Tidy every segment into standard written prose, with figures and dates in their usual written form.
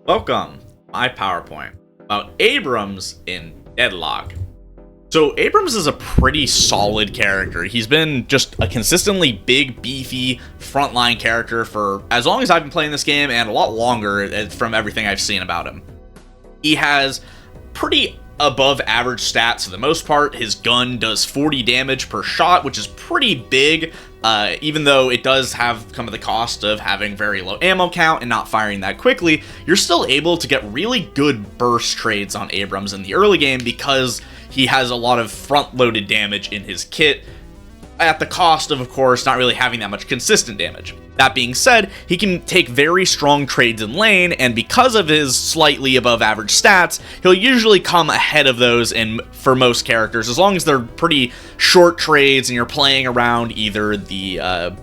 Welcome, my PowerPoint about Abrams in Deadlock. So Abrams is a pretty solid character. He's been just a consistently big, beefy, frontline character for as long as I've been playing this game and a lot longer from everything I've seen about him. He has pretty above average stats for the most part. His gun does 40 damage per shot, which is pretty big, even though it does have come at the cost of having very low ammo count and not firing that quickly. You're still able to get really good burst trades on Abrams in the early game because he has a lot of front-loaded damage in his kit, at the cost of course, not really having that much consistent damage. That being said, he can take very strong trades in lane, and because of his slightly above average stats, he'll usually come ahead of those for most characters, as long as they're pretty short trades and you're playing around either the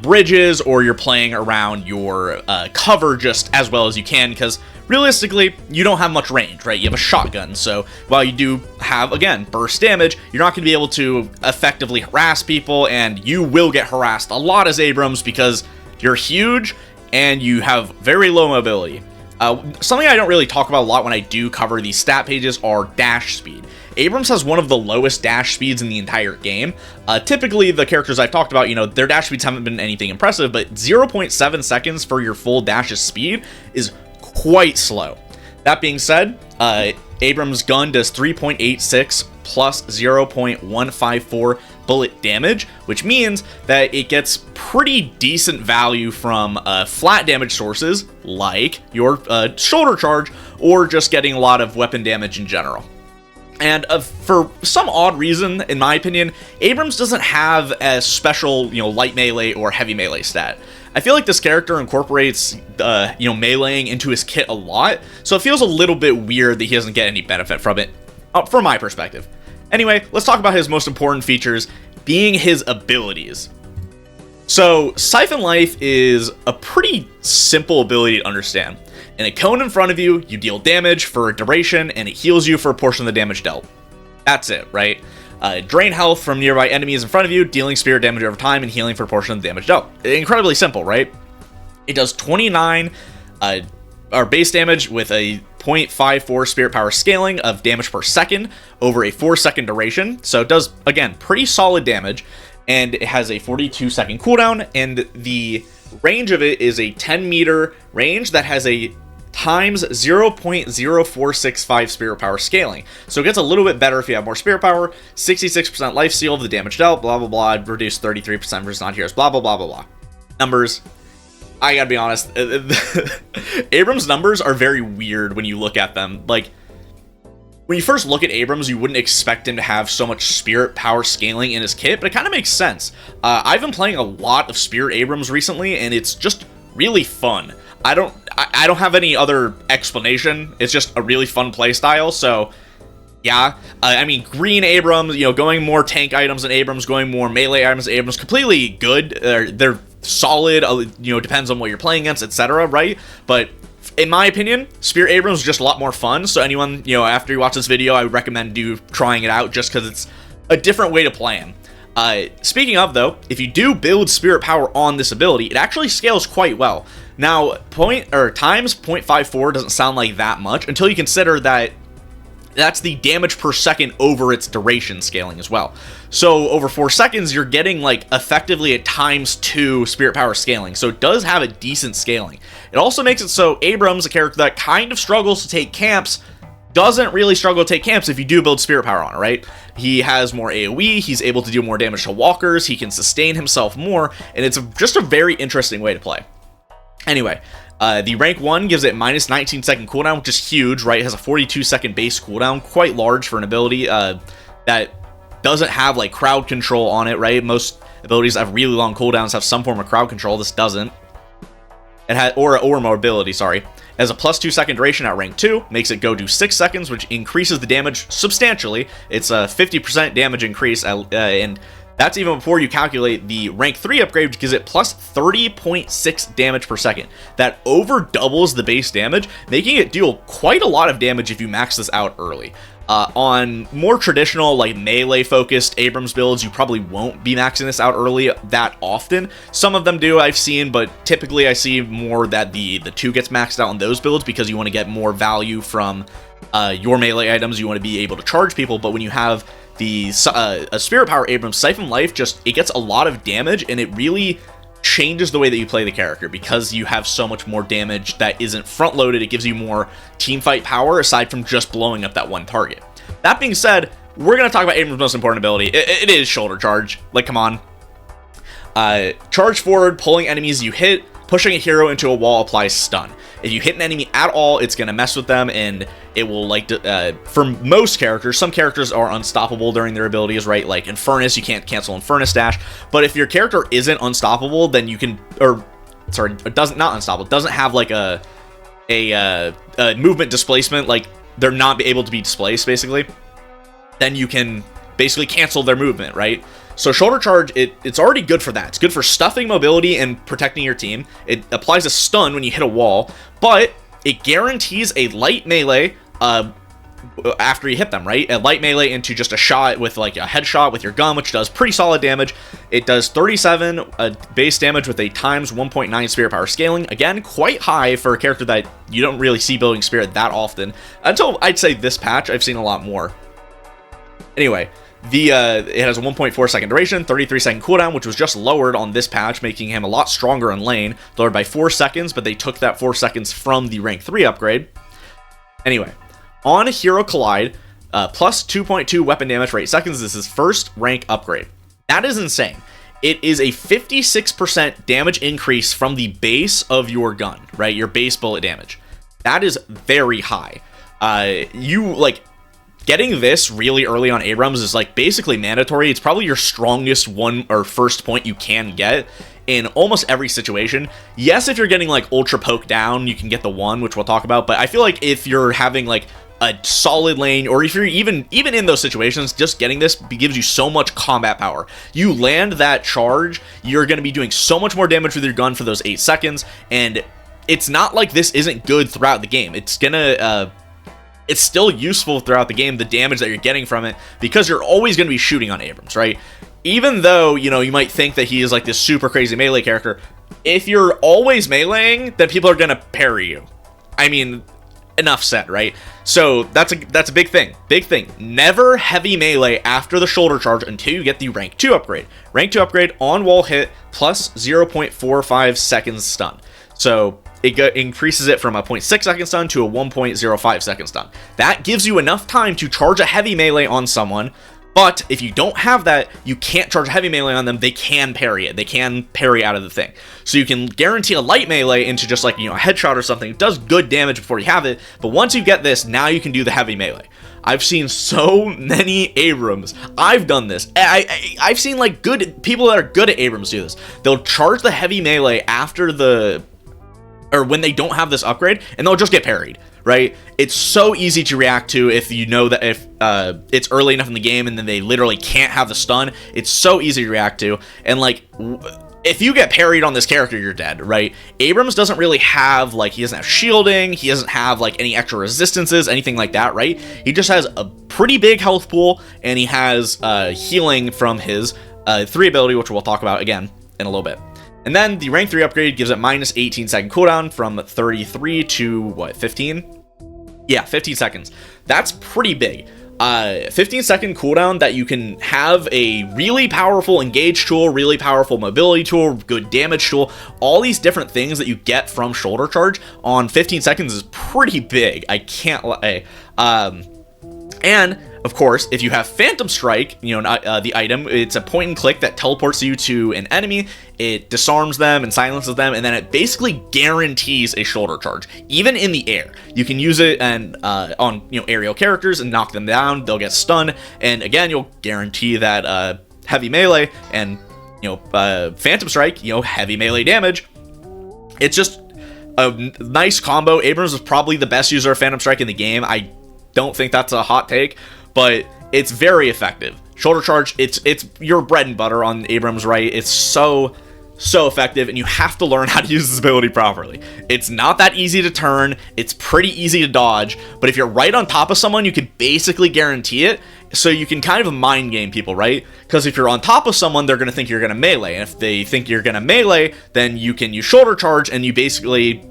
bridges or you're playing around your cover just as well as you can, because realistically, you don't have much range, right? You have a shotgun, so while you do have, again, burst damage, you're not going to be able to effectively harass people, and you will get harassed a lot as Abrams because you're huge and you have very low mobility. Something I don't really talk about a lot when I do cover these stat pages are dash speed. Abrams has one of the lowest dash speeds in the entire game. Typically, the characters I've talked about, their dash speeds haven't been anything impressive, but 0.7 seconds for your full dash's speed is quite slow. That being said, Abrams' gun does 3.86 plus 0.154 bullet damage, which means that it gets pretty decent value from flat damage sources like your shoulder charge or just getting a lot of weapon damage in general. And for some odd reason, in my opinion, Abrams doesn't have a special, light melee or heavy melee stat. I feel like this character incorporates, meleeing into his kit a lot, so it feels a little bit weird that he doesn't get any benefit from it, from my perspective. Anyway, let's talk about his most important features, being his abilities. So, Siphon Life is a pretty simple ability to understand. In a cone in front of you, you deal damage for a duration, and it heals you for a portion of the damage dealt. That's it, right? Drain health from nearby enemies in front of you, dealing spirit damage over time, and healing for a portion of the damage dealt. Incredibly simple, right? It does 29 base damage with a 0.54 spirit power scaling of damage per second over a 4-second duration. So it does, again, pretty solid damage, and it has a 42-second cooldown, and the range of it is a 10-meter range that has a times 0.0465 spirit power scaling. So it gets a little bit better if you have more spirit power, 66% life steal of the damage dealt, blah blah blah, reduced 33% versus non-heroes, blah blah blah blah blah. Numbers, I gotta be honest, Abrams' numbers are very weird when you look at them. Like, when you first look at Abrams, you wouldn't expect him to have so much spirit power scaling in his kit, but it kind of makes sense. I've been playing a lot of Spirit Abrams recently, and it's just really fun. I don't have any other explanation. It's just a really fun playstyle. So yeah, I mean, green Abrams, going more tank items than Abrams, going more melee items than Abrams, completely good. They're solid. Depends on what you're playing against, etc. Right? But in my opinion, Spirit Abrams is just a lot more fun. So anyone, after you watch this video, I would recommend trying it out just because it's a different way to play him. Speaking of, though, if you do build spirit power on this ability, it actually scales quite well. Now, times 0.54 doesn't sound like that much until you consider that that's the damage per second over its duration scaling as well. So over 4 seconds, you're getting effectively a ×2 spirit power scaling. So it does have a decent scaling. It also makes it so Abrams, a character that kind of struggles to take camps, doesn't really struggle to take camps if you do build spirit power on it, right? He has more AoE, he's able to do more damage to walkers, he can sustain himself more, and it's just a very interesting way to play. Anyway, the rank 1 gives it minus 19 second cooldown, which is huge, right? It has a 42 second base cooldown, quite large for an ability that doesn't have crowd control on it, right? Most abilities that have really long cooldowns have some form of crowd control. This doesn't. It has or mobility, sorry. It has a plus 2 second duration at rank 2, makes it go to 6 seconds, which increases the damage substantially. It's a 50% damage increase, and That's even before you calculate the rank 3 upgrade, which gives it plus 30.6 damage per second. That over doubles the base damage, making it deal quite a lot of damage if you max this out early. On more traditional, like melee focused Abrams builds, you probably won't be maxing this out early that often. Some of them do, I've seen, but typically I see more that the 2 gets maxed out on those builds because you want to get more value from your melee items. You want to be able to charge people, but when you have the a Spirit Power Abrams, Siphon Life, it gets a lot of damage, and it really changes the way that you play the character because you have so much more damage that isn't front loaded. It gives you more team fight power aside from just blowing up that one target. That being said, we're going to talk about Abrams' most important ability. It is Shoulder Charge. Like, come on. Charge forward, pulling enemies you hit, pushing a hero into a wall applies stun. If you hit an enemy at all, it's going to mess with them, and it will, like, for most characters, some characters are unstoppable during their abilities, right? Like Infernus, you can't cancel Infernus dash, but if your character isn't unstoppable, then you can, not unstoppable, doesn't have, like, a movement displacement, like, they're not able to be displaced, basically, then you can basically cancel their movement, right? So Shoulder Charge, it's already good for that. It's good for stuffing mobility and protecting your team. It applies a stun when you hit a wall, but it guarantees a light melee after you hit them, right? A light melee into just a shot with, like, a headshot with your gun, which does pretty solid damage. It does 37 base damage with a times 1.9 Spirit Power scaling. Again, quite high for a character that you don't really see building Spirit that often. Until, I'd say, this patch, I've seen a lot more. Anyway, it has a 1.4 second duration, 33 second cooldown, which was just lowered on this patch, making him a lot stronger in lane, lowered by 4 seconds, but they took that 4 seconds from the rank 3 upgrade. Anyway, on Hero Collide, plus 2.2 weapon damage for 8 seconds. This is first rank upgrade. That is insane. It is a 56% damage increase from the base of your gun, right? Your base bullet damage. That is very high. Getting this really early on Abrams is, like, basically mandatory. It's probably your strongest one or first point you can get in almost every situation. Yes, if you're getting, like, ultra poke down, you can get the 1, which we'll talk about, but I feel like if you're having, like, a solid lane, or if you're even in those situations, just getting this gives you so much combat power. You land that charge, you're going to be doing so much more damage with your gun for those 8 seconds, and it's not like this isn't good throughout the game. It's gonna it's still useful throughout the game, the damage that you're getting from it, because you're always going to be shooting on Abrams, right? Even though, you know, you might think that he is, like, this super crazy melee character, if you're always meleeing, then people are going to parry you. I mean, enough said, right? So that's a big thing. Big thing. Never heavy melee after the Shoulder Charge until you get the rank 2 upgrade. Rank 2 upgrade on wall hit plus 0.45 seconds stun. So it increases it from a 0.6 second stun to a 1.05 second stun. That gives you enough time to charge a heavy melee on someone, but if you don't have that, you can't charge a heavy melee on them. They can parry it. They can parry out of the thing. So you can guarantee a light melee into just, like, you know, a headshot or something. It does good damage before you have it, but once you get this, now you can do the heavy melee. I've seen so many Abrams. I've done this. I've seen, like, good people that are good at Abrams do this. They'll charge the heavy melee after when they don't have this upgrade, and they'll just get parried, right? It's so easy to react to if you know that if it's early enough in the game and then they literally can't have the stun. It's so easy to react to, and, like, if you get parried on this character, you're dead, right? Abrams doesn't really have, like, he doesn't have shielding, he doesn't have, like, any extra resistances, anything like that, right? He just has a pretty big health pool, and he has healing from his 3 ability, which we'll talk about again in a little bit. And then the rank 3 upgrade gives it minus 18 second cooldown from 33 to, 15? Yeah, 15 seconds. That's pretty big. 15 second cooldown that you can have a really powerful engage tool, really powerful mobility tool, good damage tool, all these different things that you get from Shoulder Charge on 15 seconds is pretty big. I can't lie. And of course, if you have Phantom Strike, you know, the item, it's a point and click that teleports you to an enemy, it disarms them and silences them, and then it basically guarantees a Shoulder Charge, even in the air. You can use it and on, you know, aerial characters and knock them down, they'll get stunned, and again, you'll guarantee that heavy melee and, you know, Phantom Strike, you know, heavy melee damage. It's just a nice combo. Abrams is probably the best user of Phantom Strike in the game. I don't think that's a hot take, but it's very effective. Shoulder charge, it's your bread and butter on Abrams, right? It's so effective, and you have to learn how to use this ability properly. It's not that easy to turn, it's pretty easy to dodge, but if you're right on top of someone, you can basically guarantee it, so you can kind of mind game people, right? Because if you're on top of someone, they're going to think you're going to melee, and if they think you're going to melee, then you can use shoulder charge, and you basically,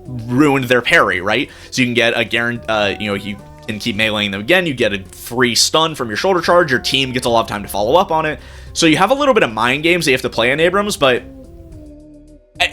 ruined their parry, right? So you can get a guarantee, you can keep meleeing them again, you get a free stun from your shoulder charge, your team gets a lot of time to follow up on it. So you have a little bit of mind games that you have to play in Abrams, but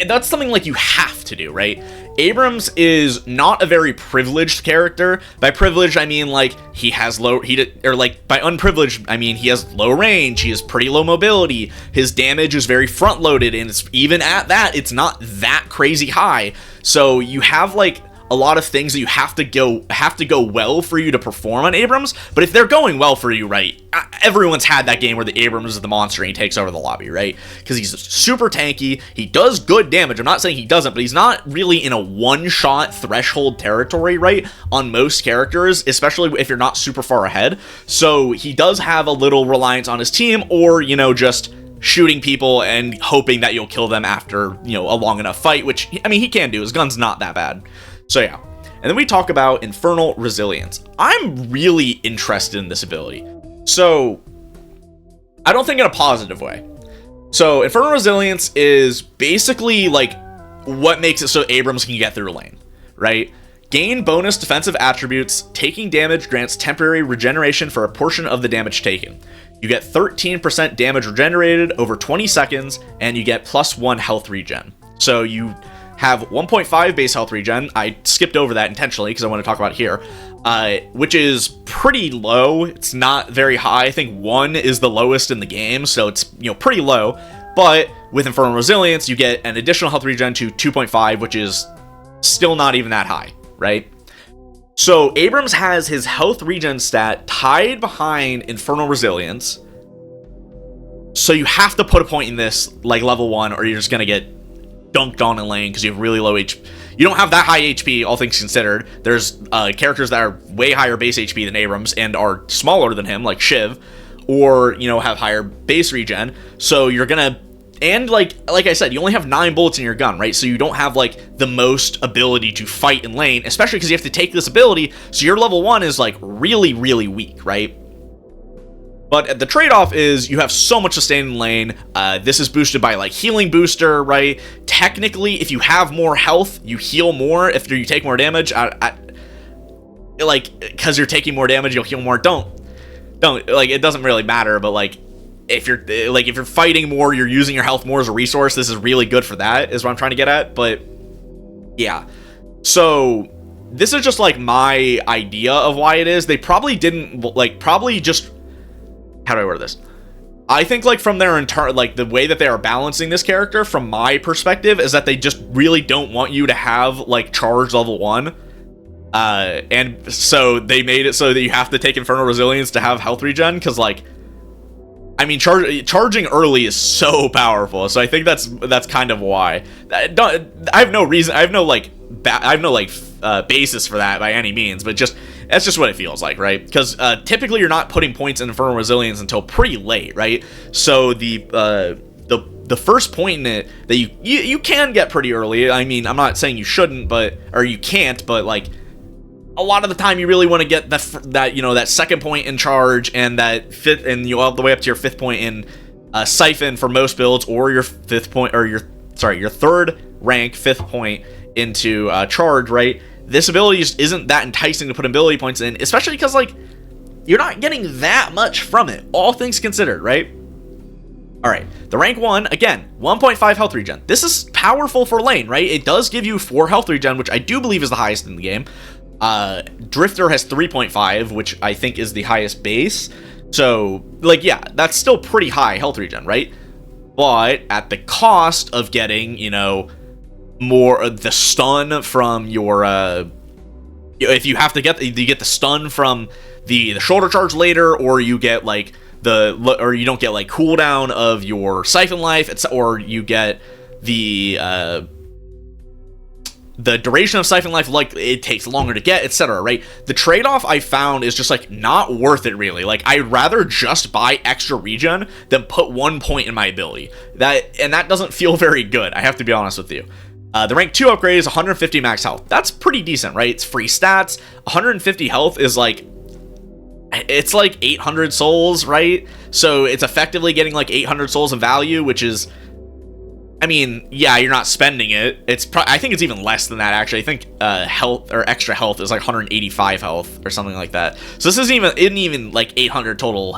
that's something like you have to do, right? Abrams is not a very privileged character. By privileged, I mean like he has by unprivileged, I mean he has low range, he has pretty low mobility, his damage is very front loaded, and it's, even at that, it's not that crazy high. So you have like a lot of things that you have to go well for you to perform on Abrams, but if they're going well for you, right, everyone's had that game where the Abrams is the monster and he takes over the lobby, right? Because he's super tanky, he does good damage, I'm not saying he doesn't, but he's not really in a one-shot threshold territory, right, on most characters, especially if you're not super far ahead, so he does have a little reliance on his team, or, just shooting people and hoping that you'll kill them after, a long enough fight, which, I mean, he can do, his gun's not that bad. So yeah, and then we talk about Infernal Resilience. I'm really interested in this ability. So, I don't think in a positive way. So, Infernal Resilience is basically like what makes it so Abrams can get through lane, right? Gain bonus defensive attributes, taking damage grants temporary regeneration for a portion of the damage taken. You get 13% damage regenerated over 20 seconds, and you get +1 health regen. So you have 1.5 base health regen. I skipped over that intentionally because I want to talk about it here, which is pretty low. It's not very high. I think 1 is the lowest in the game, so it's pretty low. But with Infernal Resilience, you get an additional health regen to 2.5, which is still not even that high, right? So Abrams has his health regen stat tied behind Infernal Resilience. So you have to put a point in this, like level 1, or you're just gonna get dunked on in lane because you have really low HP. You don't have that high HP, all things considered. There's characters that are way higher base HP than Abrams and are smaller than him, like Shiv, or have higher base regen. So you're gonna, and like I said, you only have 9 bullets in your gun, right? So you don't have like the most ability to fight in lane, especially because you have to take this ability. So your level 1 is like really, really weak, right? But the trade-off is you have so much sustain in lane. This is boosted by like healing booster, right? Technically, if you have more health, you heal more. If you take more damage, like because you're taking more damage, you'll heal more. Don't like, it doesn't really matter. But like if you're fighting more, you're using your health more as a resource. This is really good for that, is what I'm trying to get at. But yeah, so this is just like my idea of why it is. They probably didn't just. How do I word this? I think like from their like the way that they are balancing this character, from my perspective, is that they just really don't want you to have like charge level 1, and so they made it so that you have to take Infernal Resilience to have health regen, because like, I mean, charging early is so powerful. So I think that's kind of why. I have no reason. I have no basis for that by any means, but that's just what it feels like, right? Because typically you're not putting points in Infernal Resilience until pretty late, right? So the first point in it that you can get pretty early. I mean, I'm not saying you shouldn't, or you can't, but like a lot of the time you really want to get that second point in charge, and that fifth, and you all the way up to your 5th point in Siphon for most builds, or your 5th point, or your 3rd rank 5th point into charge, right? This ability just isn't that enticing to put ability points in, especially because like you're not getting that much from it, all things considered, right? All right, the rank 1, again, 1.5 health regen. This is powerful for lane, right? It does give you 4 health regen, which I do believe is the highest in the game. Drifter has 3.5, which I think is the highest base. So like, yeah, that's still pretty high health regen, right? But at the cost of getting, more of the stun from your if you have to get the stun from the shoulder charge later, or you get like or you don't get like cooldown of your Siphon life, or you get the the duration of Siphon life, like, it takes longer to get, etc., right? The trade-off I found is just, like, not worth it, really. Like, I'd rather just buy extra regen than put 1 point in my ability. That doesn't feel very good, I have to be honest with you. The rank 2 upgrade is 150 max health. That's pretty decent, right? It's free stats. 150 health is, like, it's like 800 souls, right? So it's effectively getting, like, 800 souls of value, which is... I mean, yeah, you're not spending it. I think it's even less than that, actually. I think health or extra health is like 185 health or something like that. So this isn't even like 800 total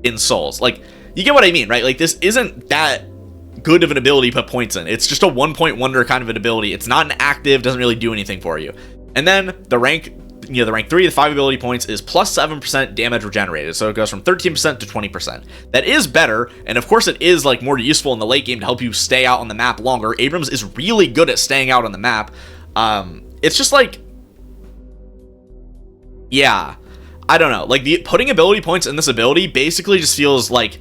in souls. Like, you get what I mean, right? Like, this isn't that good of an ability to put points in. It's just a 1-point wonder kind of an ability. It's not an active, doesn't really do anything for you. And then the rank 3, the 5 ability points is plus 7% damage regenerated, so it goes from 13% to 20%. That is better, and of course it is, like, more useful in the late game to help you stay out on the map longer. Abrams is really good at staying out on the map. It's just like, yeah, I don't know, like, putting ability points in this ability basically just feels like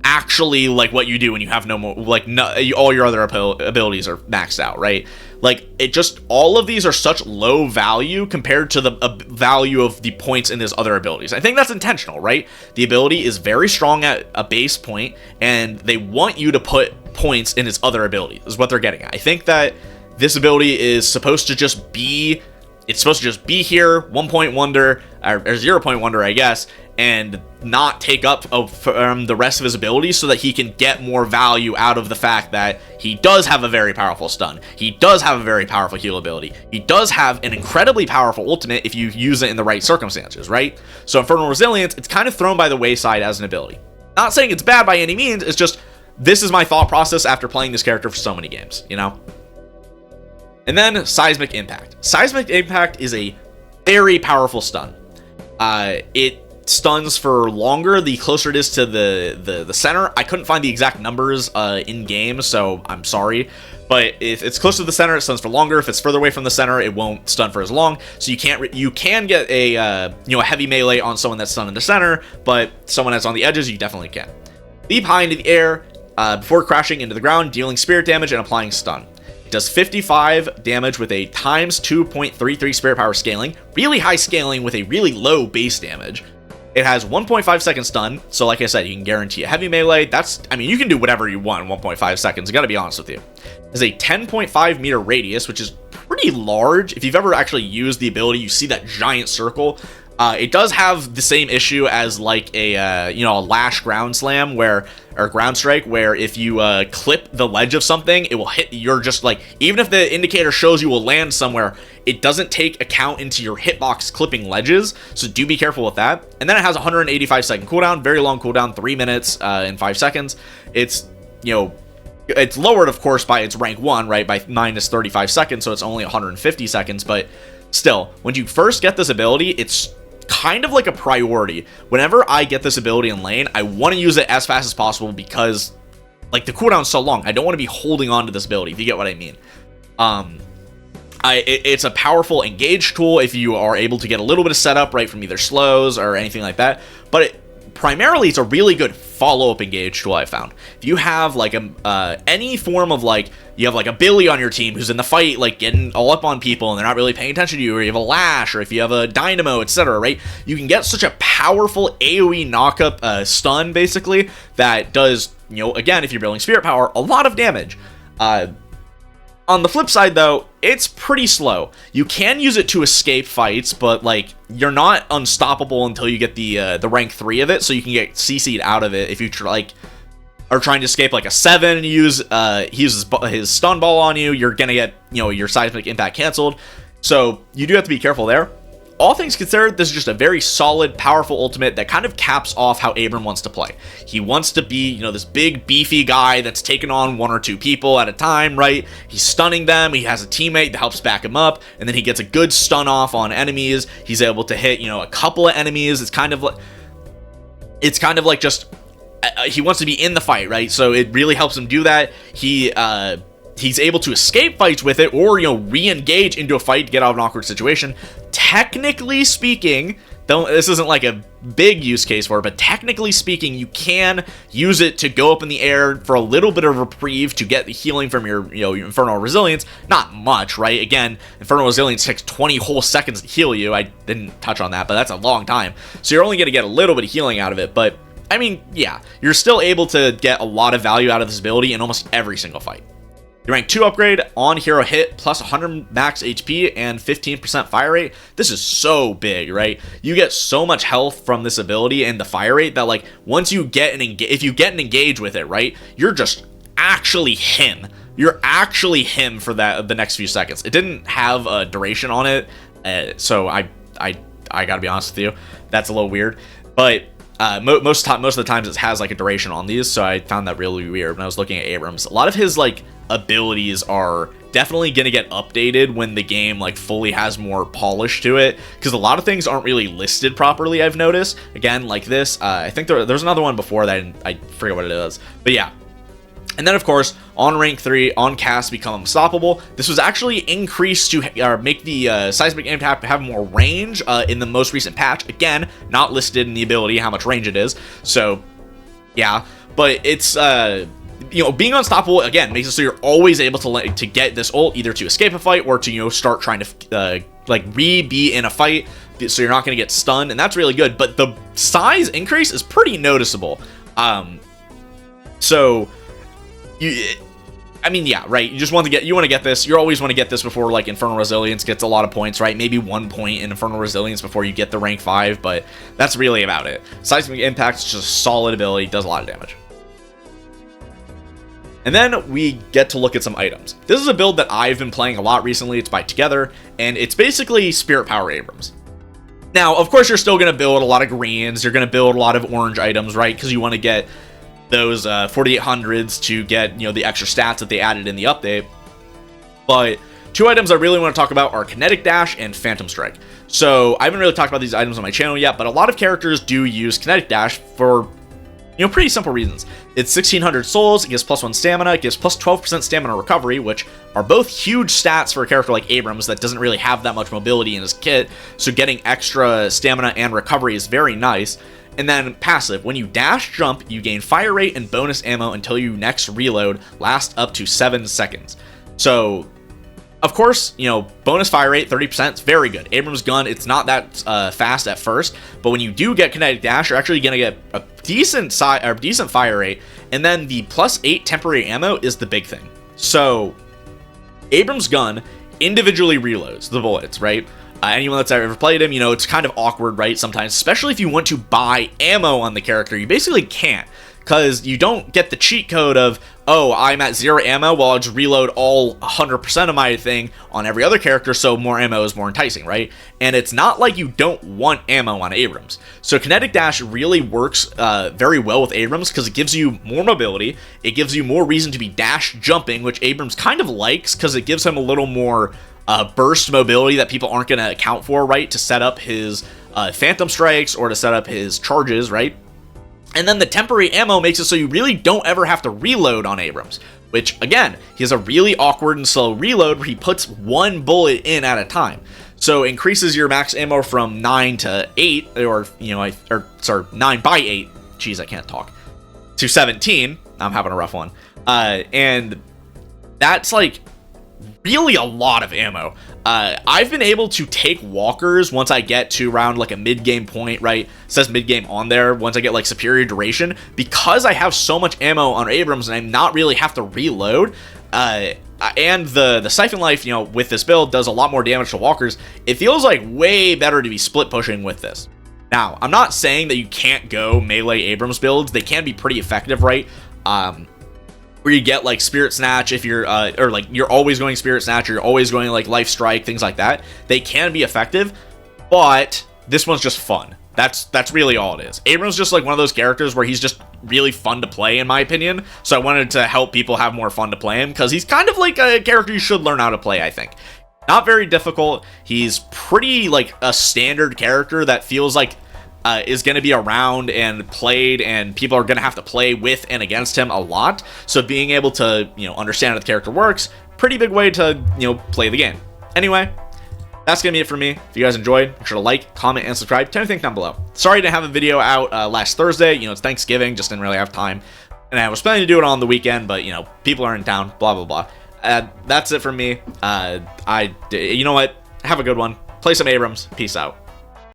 actually like what you do when you have no more, like, all your other abilities are maxed out, right? Like, it just, all of these are such low value compared to the value of the points in his other abilities. I think that's intentional, right? The ability is very strong at a base point, and they want you to put points in his other abilities, is what they're getting at. I think that this ability is supposed to just be, it's supposed to just be here, 1-point wonder, or 0-point wonder, I guess, and not take up from the rest of his abilities so that he can get more value out of the fact that he does have a very powerful stun. He does have a very powerful heal ability. He does have an incredibly powerful ultimate if you use it in the right circumstances, right? So Infernal Resilience, it's kind of thrown by the wayside as an ability. Not saying it's bad by any means, it's just, this is my thought process after playing this character for so many games, you know? And then Seismic Impact. Seismic Impact is a very powerful stun. It stuns for longer the closer it is to the center. I couldn't find the exact numbers in game, so I'm sorry, but if it's close to the center, it stuns for longer. If it's further away from the center, it won't stun for as long. So you can get a a heavy melee on someone that's stunned in the center, but someone that's on the edges, you definitely can. Leap high into the air before crashing into the ground, dealing spirit damage and applying stun. It does 55 damage with a times 2.33 spirit power scaling, really high scaling with a really low base damage. It has 1.5 second stun, so like I said, you can guarantee a heavy melee. I mean, you can do whatever you want in 1.5 seconds, I gotta be honest with you. There's a 10.5 meter radius, which is pretty large. If you've ever actually used the ability, you see that giant circle. It does have the same issue as like a lash ground slam or ground strike, where if you clip the ledge of something, it will hit. You're just like, even if the indicator shows you will land somewhere, it doesn't take account into your hitbox clipping ledges, so do be careful with that. And then it has 185 second cooldown, very long cooldown, 3 minutes and 5 seconds. It's it's lowered, of course, by its rank 1, right, by minus 35 seconds, so it's only 150 seconds, but still, when you first get this ability, it's kind of like a priority. Whenever I get this ability in lane, I want to use it as fast as possible because, like, the cooldown's so long. I don't want to be holding on to this ability, if you get what I mean. It's a powerful engage tool if you are able to get a little bit of setup, right, from either slows or anything like that, but primarily it's a really good follow-up engage tool I found. If you have like any form of, like, you have like a Billy on your team who's in the fight, like getting all up on people and they're not really paying attention to you, or you have a Lash, or if you have a Dynamo, etc., right, you can get such a powerful AoE knockup stun basically that does, again, if you're building spirit power, a lot of damage. On the flip side, though, it's pretty slow. You can use it to escape fights, but, like, you're not unstoppable until you get the rank 3 of it, so you can get CC'd out of it if you, are trying to escape, like, a 7, he uses his stun ball on you, you're gonna get, your Seismic Impact canceled, so you do have to be careful there. All things considered, this is just a very solid, powerful ultimate that kind of caps off how Abram wants to play. He wants to be, this big, beefy guy that's taking on 1 or 2 people at a time, right? He's stunning them, he has a teammate that helps back him up, and then he gets a good stun off on enemies. He's able to hit, a couple of enemies. It's kind of like just, he wants to be in the fight, right? So it really helps him do that. He's able to escape fights with it, or, re-engage into a fight to get out of an awkward situation. Technically speaking, this isn't like a big use case for it, but technically speaking, you can use it to go up in the air for a little bit of reprieve to get the healing from your, your Infernal Resilience. Not much, right? Again, Infernal Resilience takes 20 whole seconds to heal you. I didn't touch on that, but that's a long time. So you're only going to get a little bit of healing out of it, but I mean, yeah, you're still able to get a lot of value out of this ability in almost every single fight. Your rank 2 upgrade, on hero hit, plus 100 max HP and 15% fire rate. This is so big, right? You get so much health from this ability and the fire rate that, like, once you get if you get an engage with it, right, you're just actually him. You're actually him for the next few seconds. It didn't have a duration on it, so I gotta be honest with you, that's a little weird. But most of the times it has like a duration on these, so I found that really weird when I was looking at Abrams. A lot of his like abilities are definitely gonna get updated when the game like fully has more polish to it, because a lot of things aren't really listed properly, I've noticed. Again, like this, I think there's another one before that, and I forget what it is, but yeah. And then, of course, on rank 3, on cast, become unstoppable. This was actually increased to make the Seismic impact have more range in the most recent patch. Again, not listed in the ability how much range it is. So, yeah. But it's, being unstoppable, again, makes it so you're always able to get this ult, either to escape a fight or to, start trying to, be in a fight, so you're not going to get stunned. And that's really good. But the size increase is pretty noticeable. I mean, yeah, right. You want to get this. You always want to get this before like Infernal Resilience gets a lot of points, right? Maybe 1 point in Infernal Resilience before you get the rank 5, but that's really about it. Seismic Impact is just a solid ability, does a lot of damage. And then we get to look at some items. This is a build that I've been playing a lot recently. It's by Together, and it's basically Spirit Power Abrams. Now, of course, you're still going to build a lot of greens. You're going to build a lot of orange items, right? Because you want to get those 4800s to get, the extra stats that they added in the update. But 2 items I really want to talk about are Kinetic Dash and Phantom Strike. So I haven't really talked about these items on my channel yet, but a lot of characters do use Kinetic Dash for, pretty simple reasons. It's 1600 souls, it gives +1 stamina, it gives plus 12% stamina recovery, which are both huge stats for a character like Abrams that doesn't really have that much mobility in his kit, so getting extra stamina and recovery is very nice. And then passive, when you dash jump, you gain fire rate and bonus ammo until you next reload, last up to 7 seconds. So, of course, bonus fire rate, 30%, is very good. Abrams gun, it's not that fast at first, but when you do get kinetic dash, you're actually going to get a decent fire rate, and then the +8 temporary ammo is the big thing. So, Abrams gun individually reloads the bullets, right? Anyone that's ever played him, it's kind of awkward, right? Sometimes, especially if you want to buy ammo on the character, you basically can't, because you don't get the cheat code of, oh, I'm at 0 ammo, well, I'll just reload all 100% of my thing on every other character, so more ammo is more enticing, right? And it's not like you don't want ammo on Abrams. So Kinetic Dash really works very well with Abrams, because it gives you more mobility, it gives you more reason to be dash jumping, which Abrams kind of likes, because it gives him a little more burst mobility that people aren't going to account for, right, to set up his Phantom Strikes or to set up his charges, right? And then the temporary ammo makes it so you really don't ever have to reload on Abrams, which, again, he has a really awkward and slow reload where he puts 1 bullet in at a time. So increases your max ammo from 9 to 8, or 9 by 8, jeez, I can't talk, to 17. I'm having a rough one. And that's, like, really a lot of ammo. I've been able to take walkers once I get to around like a mid-game point, right? It says mid-game on there, once I get like superior duration, because I have so much ammo on Abrams and I'm not really have to reload. And the Siphon life, with this build does a lot more damage to walkers. It feels like way better to be split pushing with this. Now, I'm not saying that you can't go melee Abrams builds. They can be pretty effective, right? Where you get like Spirit Snatch if you're or like you're always going Spirit Snatch, or you're always going like Life Strike, things like that. They can be effective, but this one's just fun. That's really all it is. Abrams just like one of those characters where he's just really fun to play, in my opinion. So I wanted to help people have more fun to play him, because he's kind of like a character you should learn how to play, I think. Not very difficult. He's pretty like a standard character that feels like is going to be around and played, and people are going to have to play with and against him a lot. So being able to, understand how the character works, pretty big way to, play the game. Anyway, that's going to be it for me. If you guys enjoyed, make sure to like, comment, and subscribe. Tell me anything down below. Sorry to have a video out last Thursday. You know, it's Thanksgiving. Just didn't really have time. And I was planning to do it on the weekend, but, you know, people are in town, blah, blah, blah. That's it from me. You know what? Have a good one. Play some Abrams. Peace out.